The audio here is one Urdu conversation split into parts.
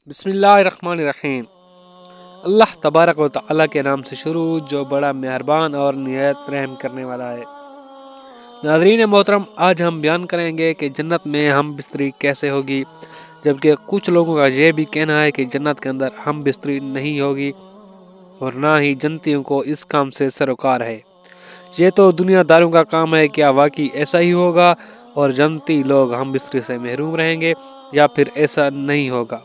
بسم اللہ الرحمن الرحیم۔ اللہ تبارک و تعالیٰ کے نام سے شروع جو بڑا مہربان اور نہایت رحم کرنے والا ہے۔ ناظرین محترم، آج ہم بیان کریں گے کہ جنت میں ہم بستری کیسے ہوگی، جبکہ کچھ لوگوں کا یہ بھی کہنا ہے کہ جنت کے اندر ہم بستری نہیں ہوگی اور نہ ہی جنتیوں کو اس کام سے سروکار ہے۔ یہ تو دنیا داروں کا کام ہے، کیا واقعی ایسا ہی ہوگا اور جنتی لوگ ہم بستری سے محروم رہیں گے یا پھر ایسا نہیں ہوگا؟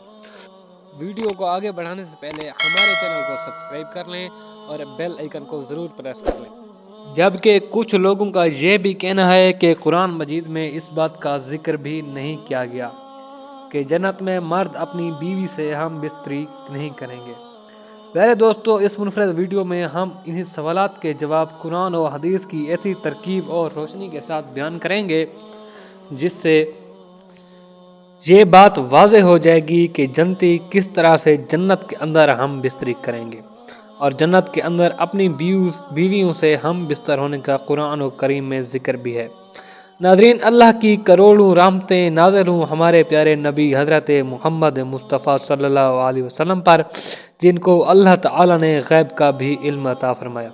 ویڈیو کو آگے بڑھانے سے پہلے ہمارے چینل کو سبسکرائب کر لیں اور بیل آئیکن کو ضرور پریس کر لیں۔ جبکہ کچھ لوگوں کا یہ بھی کہنا ہے کہ قرآن مجید میں اس بات کا ذکر بھی نہیں کیا گیا کہ جنت میں مرد اپنی بیوی سے ہم بستری نہیں کریں گے۔ پیارے دوستو، اس منفرد ویڈیو میں ہم انہی سوالات کے جواب قرآن و حدیث کی ایسی ترکیب اور روشنی کے ساتھ بیان کریں گے جس سے یہ بات واضح ہو جائے گی کہ جنتی کس طرح سے جنت کے اندر ہم بستری کریں گے اور جنت کے اندر اپنی بیویوں سے ہم بستر ہونے کا قرآن و کریم میں ذکر بھی ہے۔ ناظرین، اللہ کی کروڑوں رحمتیں نازل ہوں ہمارے پیارے نبی حضرت محمد مصطفیٰ صلی اللہ علیہ وسلم پر، جن کو اللہ تعالی نے غیب کا بھی علم عطا فرمایا۔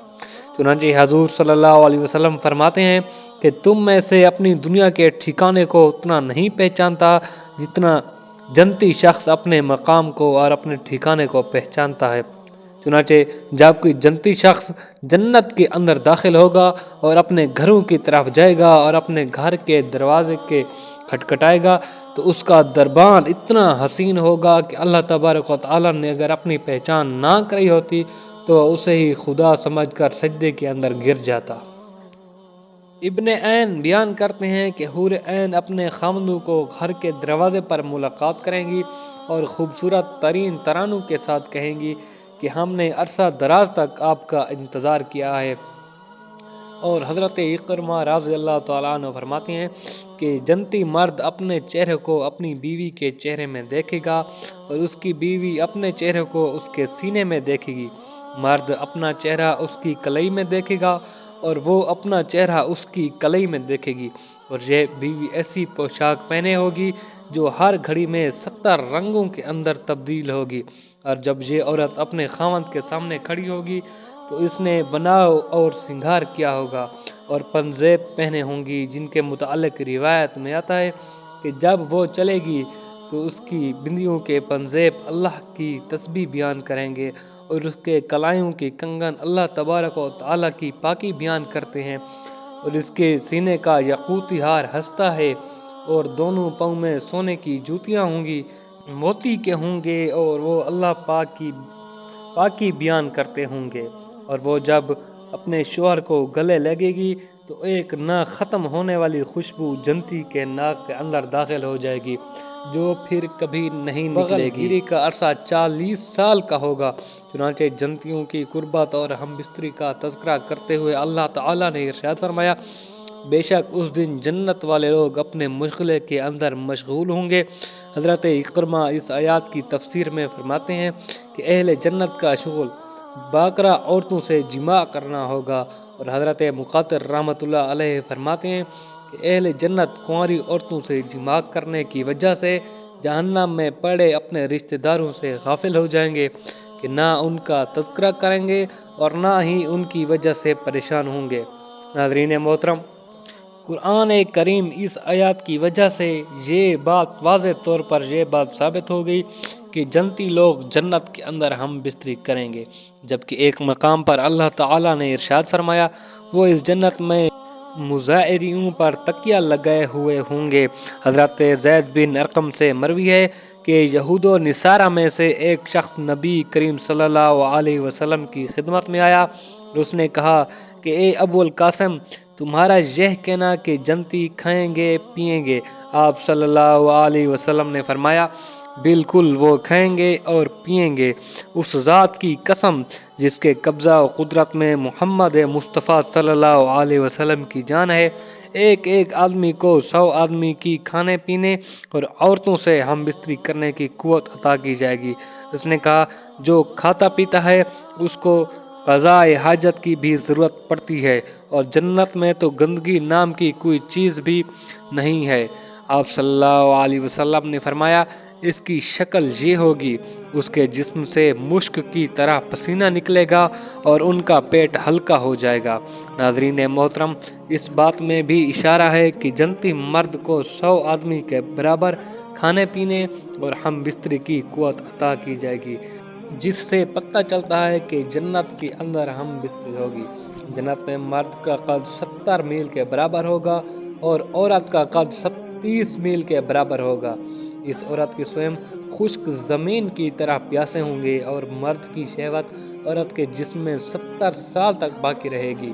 چنانچہ حضور صلی اللہ علیہ وسلم فرماتے ہیں کہ تم میں سے اپنی دنیا کے ٹھکانے کو اتنا نہیں پہچانتا جتنا جنتی شخص اپنے مقام کو اور اپنے ٹھکانے کو پہچانتا ہے۔ چنانچہ جب کوئی جنتی شخص جنت کے اندر داخل ہوگا اور اپنے گھروں کی طرف جائے گا اور اپنے گھر کے دروازے کے کھٹکھٹائے گا تو اس کا دربان اتنا حسین ہوگا کہ اللہ تبارک و تعالیٰ نے اگر اپنی پہچان نہ کری ہوتی تو اسے ہی خدا سمجھ کر سجدے کے اندر گر جاتا۔ ابن عین بیان کرتے ہیں کہ حور عین اپنے خامندوں کو گھر کے دروازے پر ملاقات کریں گی اور خوبصورت ترین ترانوں کے ساتھ کہیں گی کہ ہم نے عرصہ دراز تک آپ کا انتظار کیا ہے۔ اور حضرت اکرمہ رضی اللہ تعالیٰ عنہ فرماتے ہیں کہ جنتی مرد اپنے چہرے کو اپنی بیوی کے چہرے میں دیکھے گا اور اس کی بیوی اپنے چہرے کو اس کے سینے میں دیکھے گی۔ مرد اپنا چہرہ اس کی کلائی میں دیکھے گا اور وہ اپنا چہرہ اس کی کلائی میں دیکھے گی، اور یہ بیوی ایسی پوشاک پہنے ہوگی جو ہر گھڑی میں 70 رنگوں کے اندر تبدیل ہوگی، اور جب یہ عورت اپنے خاوند کے سامنے کھڑی ہوگی تو اس نے بناؤ اور سنگھار کیا ہوگا اور پنزیب پہنے ہوں گی، جن کے متعلق روایت میں آتا ہے کہ جب وہ چلے گی تو اس کی بندیوں کے پنزیب اللہ کی تسبیح بیان کریں گے اور اس کے کلائیوں کی کنگن اللہ تبارک و تعالیٰ کی پاکی بیان کرتے ہیں، اور اس کے سینے کا یاقوتی ہار ہنستا ہے، اور دونوں پاؤں میں سونے کی جوتیاں ہوں گی، موتی کے ہوں گے، اور وہ اللہ پاک کی پاکی بیان کرتے ہوں گے، اور وہ جب اپنے شوہر کو گلے لگے گی تو ایک نہ ختم ہونے والی خوشبو جنتی کے ناک کے اندر داخل ہو جائے گی جو پھر کبھی نہیں نکلے گی۔ گیری کا عرصہ 40 سال کا ہوگا۔ چنانچہ جنتیوں کی قربت اور ہم بستری کا تذکرہ کرتے ہوئے اللہ تعالیٰ نے ارشاد فرمایا، بے شک اس دن جنت والے لوگ اپنے مشغلے کے اندر مشغول ہوں گے۔ حضرت اکرمہ اس آیات کی تفسیر میں فرماتے ہیں کہ اہل جنت کا شغل باکرہ عورتوں سے جماع کرنا ہوگا، اور حضرت مقاتل رحمۃ اللہ علیہ فرماتے ہیں کہ اہل جنت کنواری عورتوں سے جماع کرنے کی وجہ سے جہنم میں پڑے اپنے رشتہ داروں سے غافل ہو جائیں گے کہ نہ ان کا تذکرہ کریں گے اور نہ ہی ان کی وجہ سے پریشان ہوں گے۔ ناظرین محترم، قرآن کریم اس آیات کی وجہ سے یہ بات واضح طور پر یہ بات ثابت ہو گئی کہ جنتی لوگ جنت کے اندر ہم بستری کریں گے، جبکہ ایک مقام پر اللہ تعالیٰ نے ارشاد فرمایا، وہ اس جنت میں مظاہرین پر تکیہ لگائے ہوئے ہوں گے۔ حضرت زید بن ارقم سے مروی ہے کہ یہود و نصارہ میں سے ایک شخص نبی کریم صلی اللہ علیہ وسلم کی خدمت میں آیا اور اس نے کہا کہ اے ابو القاسم، تمہارا یہ کہنا کہ جنتی کھائیں گے پیئیں گے؟ آپ صلی اللہ علیہ وسلم نے فرمایا، بالکل، وہ کھائیں گے اور پیئیں گے، اس ذات کی قسم جس کے قبضہ و قدرت میں محمد مصطفیٰ صلی اللہ علیہ وسلم کی جان ہے، ایک ایک آدمی کو 100 آدمی کی کھانے پینے اور عورتوں سے ہم بستری کرنے کی قوت عطا کی جائے گی۔ اس نے کہا، جو کھاتا پیتا ہے اس کو قضاء حاجت کی بھی ضرورت پڑتی ہے، اور جنت میں تو گندگی نام کی کوئی چیز بھی نہیں ہے۔ آپ صلی اللہ علیہ وسلم نے فرمایا اس کی شکل یہ ہوگی، اس کے جسم سے مشک کی طرح پسینہ نکلے گا اور ان کا پیٹ ہلکا ہو جائے گا۔ ناظرین محترم، اس بات میں بھی اشارہ ہے کہ جنتی مرد کو 100 آدمی کے برابر کھانے پینے اور ہم بستری کی قوت عطا کی جائے گی، جس سے پتہ چلتا ہے کہ جنت کے اندر ہم بستری ہوگی۔ جنت میں مرد کا قد 70 میل کے برابر ہوگا اور عورت کا قد 30 میل کے برابر ہوگا۔ اس عورت کی سوئم خشک زمین کی طرح پیاسے ہوں گے اور مرد کی شہوت عورت کے جسم میں 70 سال تک باقی رہے گی،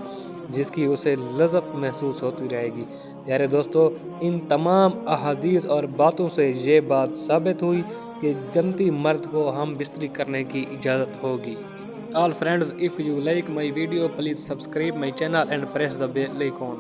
جس کی اسے لذت محسوس ہوتی رہے گی۔ پیارے دوستو، ان تمام احادیث اور باتوں سے یہ بات ثابت ہوئی کہ جنتی مرد کو ہم بستری کرنے کی اجازت ہوگی۔ All friends, if you like my video, please subscribe my channel and press the bell icon.